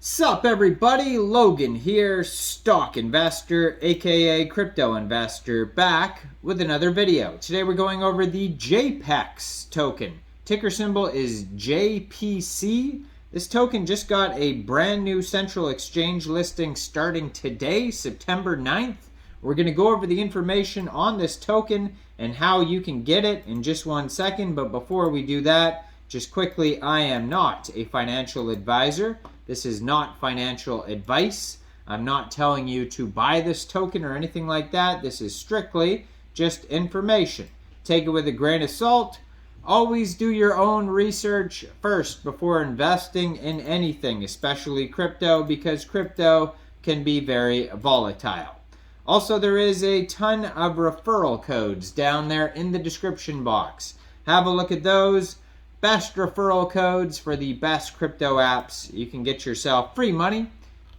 Sup everybody, Logan here, stock investor aka crypto investor, back with another video. Today we're going over the Jpex token. Ticker symbol is JPC. This token just got a brand new central exchange listing starting today, September 9th. We're going to go over the information on this token and how you can get it in just 1 second. But before we do that, just quickly, I am not a financial advisor. This is not financial advice. I'm not telling you to buy this token or anything like that. This is strictly just information. Take it with a grain of salt. Always do your own research first before investing in anything, especially crypto, because crypto can be very volatile. Also, there is a ton of referral codes down there in the description box. Have a look at those. Best referral codes for the best crypto apps. You can get yourself free money,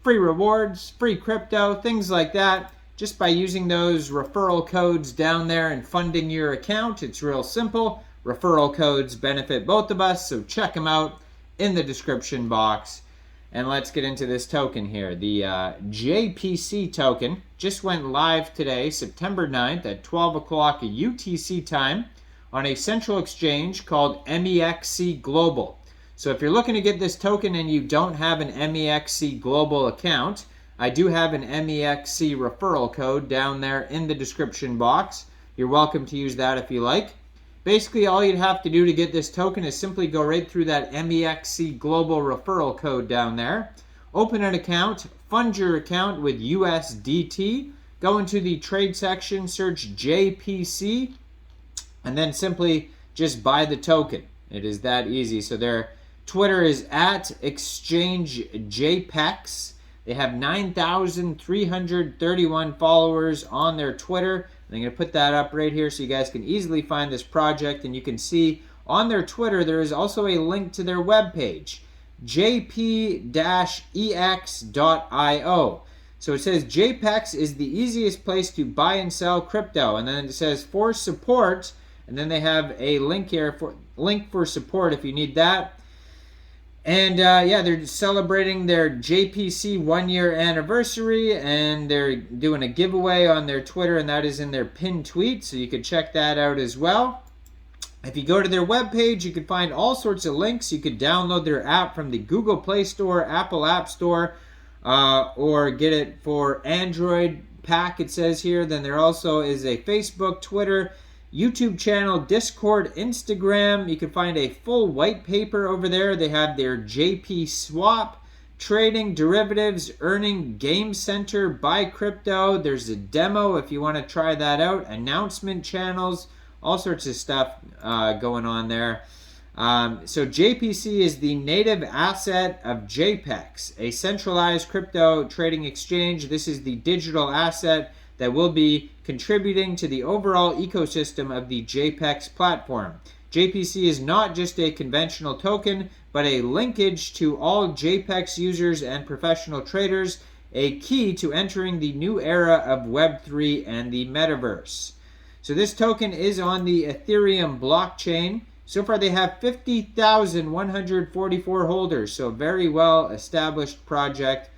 free rewards, free crypto, things like that, just by using those referral codes down there and funding your account. It's real simple. Referral codes benefit both of us, so check them out in the description box. And let's get into this token here. The JPC token just went live today, September 9th at 12 o'clock UTC time, on a central exchange called Mexc Global. So if you're looking to get this token and you don't have an Mexc Global account, I do have an Mexc referral code down there in the description box. You're welcome to use that if you like. Basically, all you'd have to do to get this token is simply go right through that Mexc Global referral code down there, open an account, fund your account with USDT, go into the trade section, search JPC, and then simply just buy the token. It is that easy. So their Twitter is at Exchange Jpex. They have 9,331 followers on their Twitter. I'm going to put that up right here so you guys can easily find this project. And you can see on their Twitter, there is also a link to their webpage, jp-ex.io. So it says Jpex is the easiest place to buy and sell crypto. And then it says for support. And then they have a link here for support if you need that. And yeah, they're celebrating their JPC 1-year anniversary, and they're doing a giveaway on their Twitter, and that is in their pinned tweet, so you can check that out as well. If you go to their webpage, you can find all sorts of links. You could download their app from the Google Play Store, Apple App Store, or get it for Android pack, it says here. Then there also is a Facebook, Twitter, YouTube channel, Discord, Instagram. You can find a full white paper over there. They have their JP swap, trading, derivatives, earning, game center, buy crypto. There's a demo if you want to try that out. Announcement channels, all sorts of stuff going on there. So JPC is the native asset of Jpex, a centralized crypto trading exchange. This is the digital asset that will be contributing to the overall ecosystem of the Jpex platform. JPC is not just a conventional token, but a linkage to all Jpex users and professional traders, a key to entering the new era of Web3 and the metaverse. So this token is on the Ethereum blockchain. So far they have 50,144 holders, so a very well established project.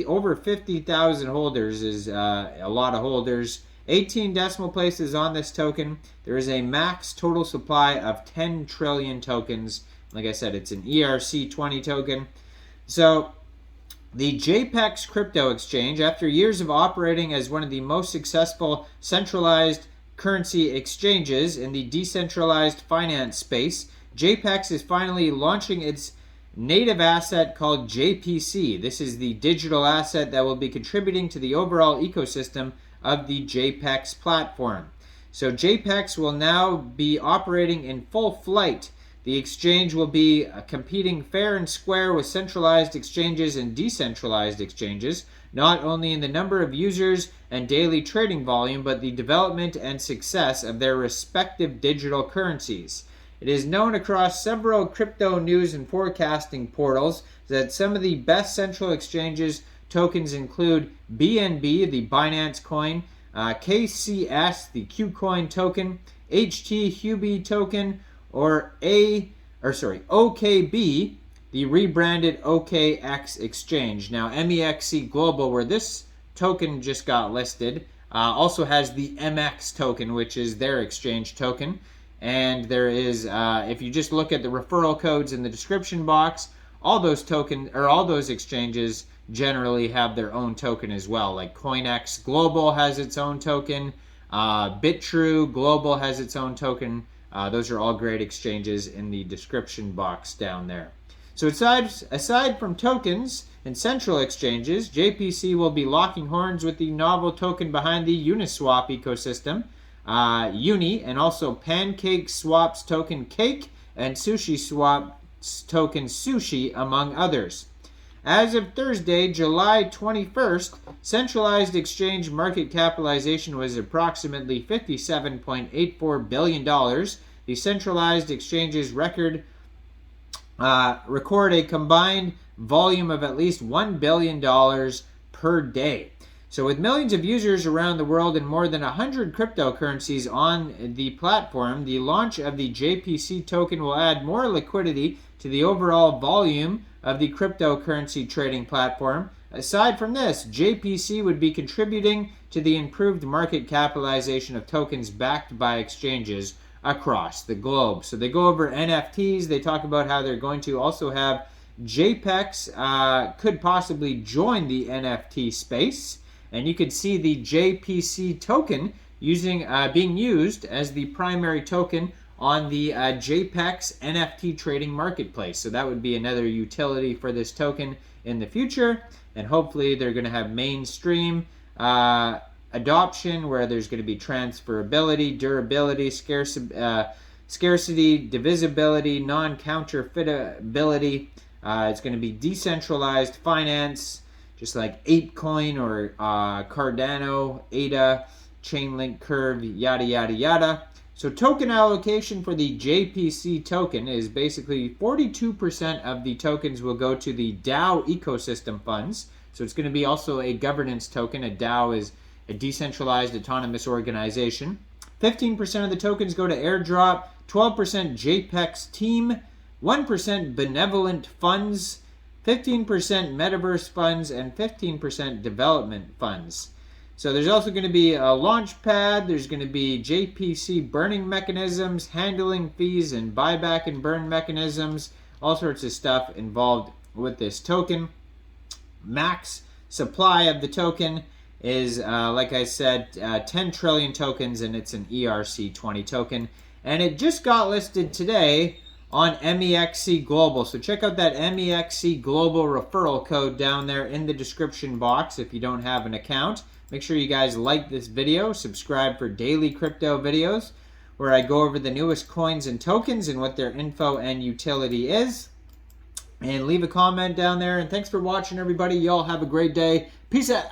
Over 50,000 holders is a lot of holders. 18 decimal places on this token. There is a max total supply of 10 trillion tokens. Like I said, it's an ERC20 token. So the Jpex crypto exchange, after years of operating as one of the most successful centralized currency exchanges in the decentralized finance space, Jpex is finally launching its native asset called JPC. This is the digital asset that will be contributing to the overall ecosystem of the Jpex platform. So Jpex will now be operating in full flight. The exchange will be competing fair and square with centralized exchanges and decentralized exchanges, not only in the number of users and daily trading volume, but the development and success of their respective digital currencies. It is known across several crypto news and forecasting portals that some of the best central exchanges tokens include BNB, the Binance coin, KCEX, the KuCoin token, HT Huobi token, or OKB, the rebranded OKX exchange. Now, MEXC Global, where this token just got listed, also has the MX token, which is their exchange token. And there is, if you just look at the referral codes in the description box, all those exchanges generally have their own token as well. Like CoinEx Global has its own token. BITRUE Global has its own token. Those are all great exchanges in the description box down there. So aside from tokens and central exchanges, JPC will be locking horns with the novel token behind the Uniswap ecosystem, Uni, and also Pancake Swap's token Cake and Sushi Swap's token Sushi, among others. As of Thursday, July 21st, centralized exchange market capitalization was approximately $57.84 billion. The centralized exchanges record a combined volume of at least $1 billion per day. So with millions of users around the world and more than 100 cryptocurrencies on the platform, the launch of the JPC token will add more liquidity to the overall volume of the cryptocurrency trading platform. Aside from this, JPC would be contributing to the improved market capitalization of tokens backed by exchanges across the globe. So they go over NFTs. They talk about how they're going to also have Jpex could possibly join the NFT space. And you could see the JPC token being used as the primary token on the Jpex NFT trading marketplace. So that would be another utility for this token in the future. And hopefully they're going to have mainstream adoption where there's going to be transferability, durability, scarcity, divisibility, non-counterfeitability. It's going to be decentralized finance, just like ApeCoin or Cardano, ADA, Chainlink Curve, yada, yada, yada. So token allocation for the JPC token is basically 42% of the tokens will go to the DAO ecosystem funds. So it's going to be also a governance token. A DAO is a decentralized autonomous organization. 15% of the tokens go to airdrop, 12% Jpex team, 1% benevolent funds, 15% metaverse funds, and 15% development funds. So there's also going to be a launch pad. There's going to be JPC burning mechanisms, handling fees, and buyback and burn mechanisms. All sorts of stuff involved with this token. Max supply of the token is, like I said, 10 trillion tokens, and it's an ERC20 token. And it just got listed today on MEXC Global. So check out that MEXC Global referral code down there in the description box if you don't have an account. Make sure you guys like this video, subscribe for daily crypto videos where I go over the newest coins and tokens and what their info and utility is. And leave a comment down there. And thanks for watching, everybody. Y'all have a great day. Peace out.